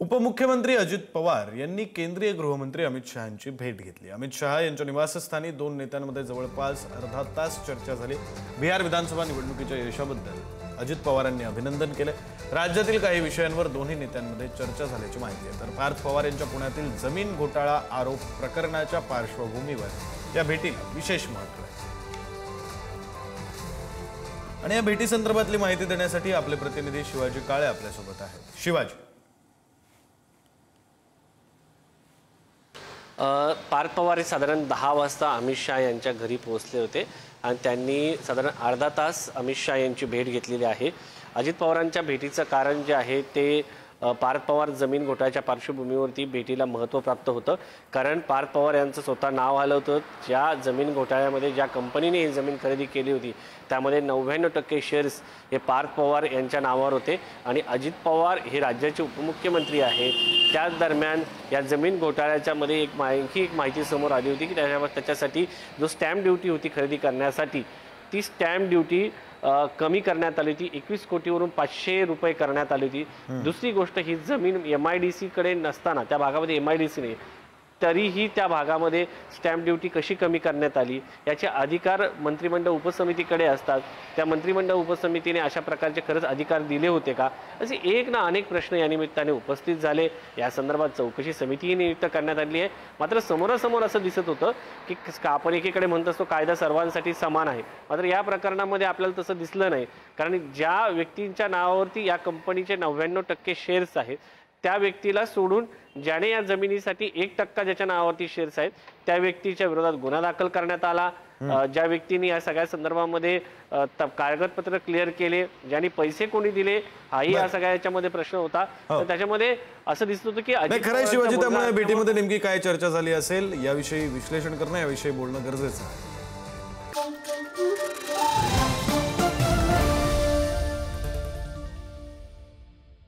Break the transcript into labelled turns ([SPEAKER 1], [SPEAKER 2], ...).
[SPEAKER 1] उपमुख्यमंत्री अजित पवार यांनी केंद्रीय गृहमंत्री अमित शहांची भेट घेतली। अमित शहा यांच्या निवासस्थानी दोन नेत्यांमध्ये जवळपास अर्धा तास चर्चा झाली। बिहार विधानसभा निवडणुकीच्या यशाबद्दल अजित पवारांनी अभिनंदन केले। राज्यातील काही विषयांवर दोन्ही नेत्यांमध्ये चर्चा झाल्याची माहिती आहे। तर पार्थ पवार यांच्या पुण्यातील जमीन घोटाळा आरोप प्रकरणाच्या पार्श्वभूमीवर या भेटीला विशेष महत्त्व आहे। आणि या भेटी संदर्भातली माहिती देण्यासाठी आपले प्रतिनिधी शिवाजी काळे आपल्या सोबत आहेत। शिवाजी,
[SPEAKER 2] पार्थ पवार साधारण 10 वाजता अमित शहा यांच्या घरी पोहोचले होते आणि त्यांनी साधारण अर्धा तास अमित शहा यांची भेट घेतलेली आहे। अजित पवारांच्या भेटीचं कारण जे आहे ते पार्थ पवार जमीन घोटाळ्याच्या पार्श्वभूमीवरती भेटीला महत्त्व प्राप्त होतं। कारण पार्थ पवार यांचं स्वतः नाव आलं होतं। ज्या जमीन घोटाळ्यामध्ये ज्या कंपनीने ही जमीन खरेदी केली होती त्यामध्ये 99% शेअर्स हे पार्थ पवार यांच्या नावावर होते आणि अजित पवार हे राज्याचे उपमुख्यमंत्री आहे। त्याच दरम्यान या जमीन घोटाळ्याच्या मध्ये आणखी एक माहिती समोर आली होती की त्याच्यासाठी जो स्टॅम्प ड्युटी होती खरेदी करण्यासाठी ती स्टॅम्प ड्युटी कमी करण्यात आली होती। 21 कोटीवरून 500 रुपये करण्यात आली होती। दुसरी गोष्ट, ही जमीन MIDC कडे नसताना त्या भागामध्ये MIDC नाही तरीही त्या भागामध्ये स्टॅम्प ड्युटी कशी कमी करण्यात आली याचे अधिकार मंत्रिमंडळ उपसमितीकडे असतात। त्या मंत्रिमंडळ उपसमितीने अशा प्रकारचे खरंच अधिकार दिले होते का, असे एक ना अनेक प्रश्न या निमित्ताने उपस्थित झाले। या संदर्भात चौकशी समितीही नियुक्त करण्यात आली आहे। मात्र समोरासमोर असं दिसत होतं की आपण एकीकडे म्हणत असतो कायदा सर्वांसाठी समान आहे, मात्र या प्रकरणामध्ये आपल्याला तसं दिसलं नाही। कारण ज्या व्यक्तींच्या नावावरती या कंपनीचे 99% शेअर्स आहेत त्या व्यक्तीला सोडून ज्याने या जमिनीसाठी 1% ज्याच्या नावावरती शेअर्स आहेत त्या व्यक्तीच्या विरोधात गुन्हा दाखल करण्यात आला। ज्या व्यक्तीने या सगळ्या संदर्भामध्ये कागदपत्र क्लिअर केले, ज्यांनी पैसे कोणी दिले हाही या सगळ्या याच्यामध्ये प्रश्न होता। तर त्याच्यामध्ये असं दिसत होतं की
[SPEAKER 1] खरं शिवाजी, त्यामुळे भेटीमध्ये नेमकी काय चर्चा झाली असेल याविषयी विश्लेषण करणं, याविषयी बोलणं गरजेचं आहे।